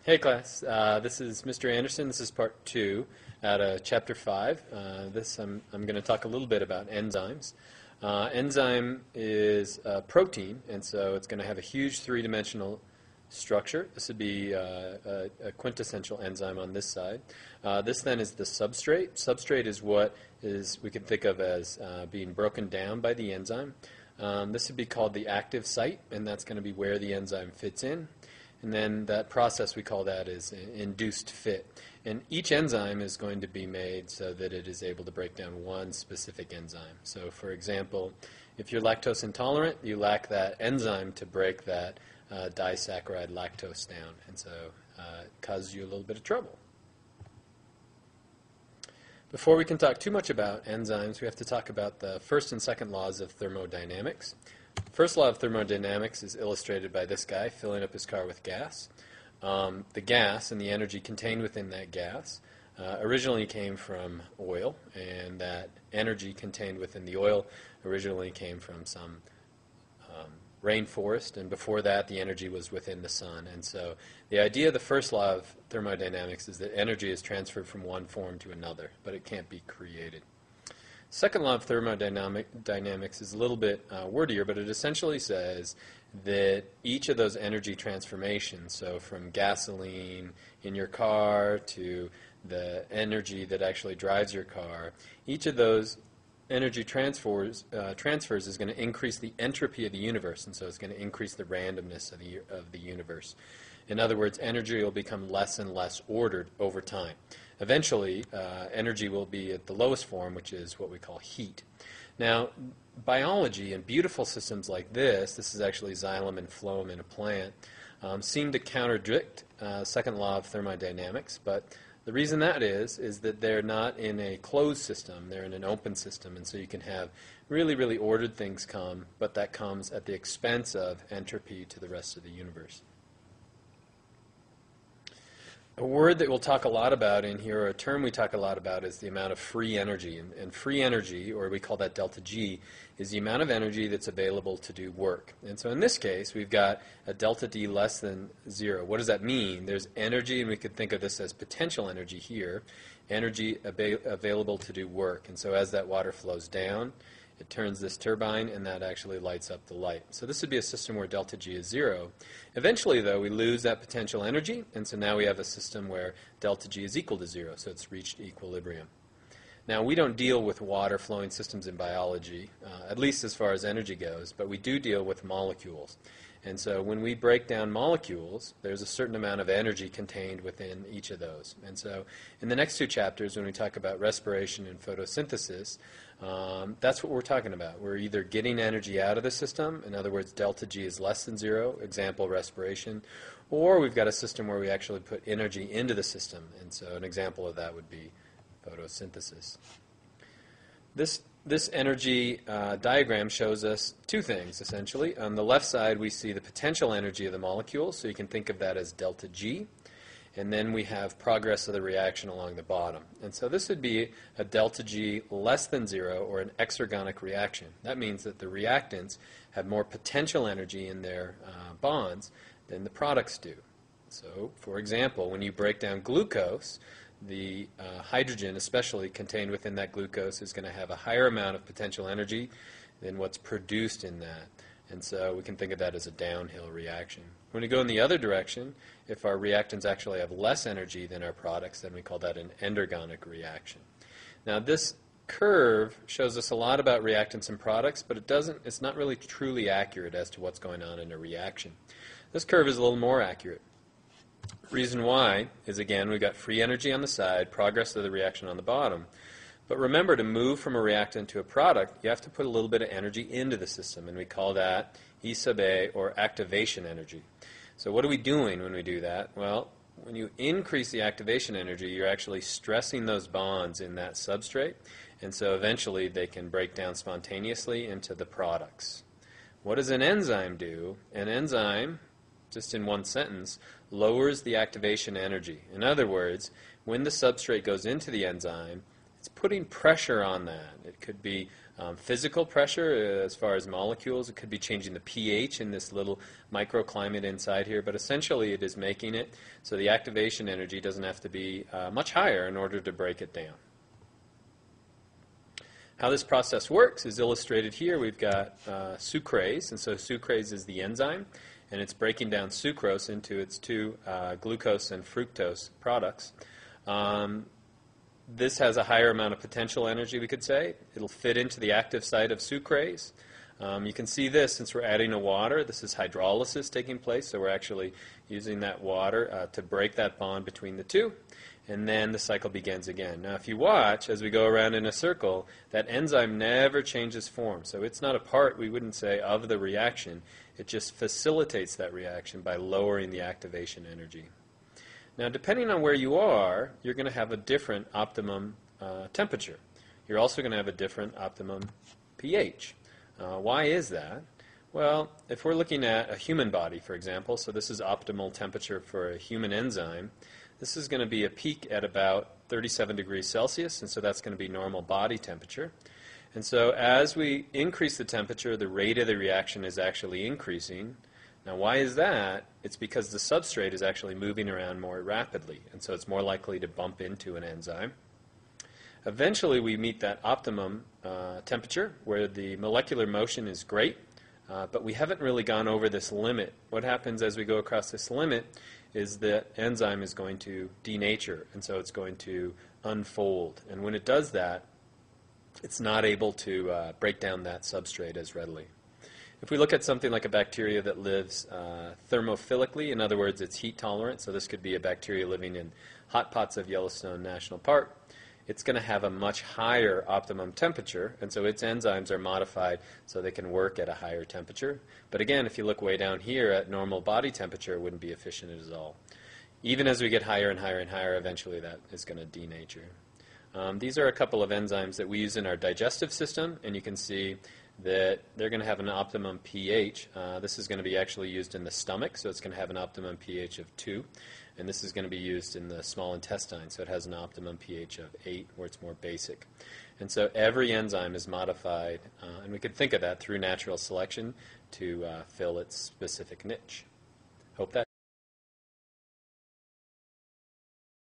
Hey class, this is Mr. Anderson. This is part 2 out of chapter 5. I'm going to talk a little bit about enzymes. Enzyme is a protein, and so it's going to have a huge three-dimensional structure. This would be a quintessential enzyme on this side. This then is the substrate. Substrate is what we can think of as being broken down by the enzyme. This would be called the active site, and that's going to be where the enzyme fits in. And then that process, we call that is induced fit. And each enzyme is going to be made so that it is able to break down one specific enzyme. So for example, if you're lactose intolerant, you lack that enzyme to break that disaccharide lactose down. And so it causes you a little bit of trouble. Before we can talk too much about enzymes, we have to talk about the first and second laws of thermodynamics. First law of thermodynamics is illustrated by this guy filling up his car with gas. The gas and the energy contained within that gas originally came from oil, and that energy contained within the oil originally came from some rainforest, and before that the energy was within the sun. And so the idea of the first law of thermodynamics is that energy is transferred from one form to another, but it can't be created. Second law of thermodynamics is a little bit wordier, but it essentially says that each of those energy transformations, so from gasoline in your car to the energy that actually drives your car, each of those energy transfers is going to increase the entropy of the universe, and so it's going to increase the randomness of the universe. In other words, energy will become less and less ordered over time. Eventually, energy will be at the lowest form, which is what we call heat. Now, biology and beautiful systems like this is actually xylem and phloem in a plant, seem to contradict second law of thermodynamics, but the reason that is that they're not in a closed system, they're in an open system, and so you can have really, really ordered things come, but that comes at the expense of entropy to the rest of the universe. A word that we'll talk a lot about in here, or a term we talk a lot about, is the amount of free energy. And free energy, or we call that delta G, is the amount of energy that's available to do work. And so in this case, we've got a delta D less than 0. What does that mean? There's energy, and we could think of this as potential energy here, energy available to do work. And so as that water flows down, it turns this turbine, and that actually lights up the light. So this would be a system where delta G is 0. Eventually, though, we lose that potential energy, and so now we have a system where delta G is equal to 0, so it's reached equilibrium. Now, we don't deal with water-flowing systems in biology, at least as far as energy goes, but we do deal with molecules. And so when we break down molecules, there's a certain amount of energy contained within each of those. And so in the next two chapters, when we talk about respiration and photosynthesis, that's what we're talking about. We're either getting energy out of the system, in other words, delta G is less than 0, example, respiration, or we've got a system where we actually put energy into the system. And so an example of that would be photosynthesis. This energy diagram shows us two things, essentially. On the left side, we see the potential energy of the molecule, so you can think of that as delta G. And then we have progress of the reaction along the bottom. And so this would be a delta G less than 0, or an exergonic reaction. That means that the reactants have more potential energy in their bonds than the products do. So, for example, when you break down glucose, the hydrogen, especially contained within that glucose, is going to have a higher amount of potential energy than what's produced in that. And so we can think of that as a downhill reaction. When we go in the other direction, if our reactants actually have less energy than our products, then we call that an endergonic reaction. Now, this curve shows us a lot about reactants and products, but it's not really truly accurate as to what's going on in a reaction. This curve is a little more accurate. Reason why is, again, we've got free energy on the side, progress of the reaction on the bottom. But remember, to move from a reactant to a product, you have to put a little bit of energy into the system, and we call that E sub A, or activation energy. So what are we doing when we do that? Well, when you increase the activation energy, you're actually stressing those bonds in that substrate, and so eventually they can break down spontaneously into the products. What does an enzyme do? An enzyme, just in one sentence, lowers the activation energy. In other words, when the substrate goes into the enzyme, it's putting pressure on that. It could be Physical pressure, as far as molecules, it could be changing the pH in this little microclimate inside here, but essentially it is making it so the activation energy doesn't have to be much higher in order to break it down. How this process works is illustrated here. We've got sucrase, and so sucrase is the enzyme, and it's breaking down sucrose into its two glucose and fructose products. This has a higher amount of potential energy, we could say. It'll fit into the active site of sucrase. You can see this since we're adding a water. This is hydrolysis taking place, so we're actually using that water to break that bond between the two. And then the cycle begins again. Now, if you watch, as we go around in a circle, that enzyme never changes form. So it's not a part, we wouldn't say, of the reaction. It just facilitates that reaction by lowering the activation energy. Now, depending on where you are, you're going to have a different optimum temperature. You're also going to have a different optimum pH. Why is that? Well, if we're looking at a human body, for example, so this is optimal temperature for a human enzyme, this is going to be a peak at about 37 degrees Celsius, and so that's going to be normal body temperature. And so as we increase the temperature, the rate of the reaction is actually increasing. Now, why is that? It's because the substrate is actually moving around more rapidly, and so it's more likely to bump into an enzyme. Eventually, we meet that optimum temperature where the molecular motion is great, but we haven't really gone over this limit. What happens as we go across this limit is the enzyme is going to denature, and so it's going to unfold. And when it does that, it's not able to break down that substrate as readily. If we look at something like a bacteria that lives thermophilically, in other words, it's heat tolerant, so this could be a bacteria living in hot pots of Yellowstone National Park, it's going to have a much higher optimum temperature, and so its enzymes are modified so they can work at a higher temperature. But again, if you look way down here at normal body temperature, it wouldn't be efficient at all. Even as we get higher and higher and higher, eventually that is going to denature. These are a couple of enzymes that we use in our digestive system, and you can see that they're going to have an optimum pH. This is going to be actually used in the stomach, so it's going to have an optimum pH of 2. And this is going to be used in the small intestine, so it has an optimum pH of 8, where it's more basic. And so every enzyme is modified, and we could think of that through natural selection to fill its specific niche. Hope that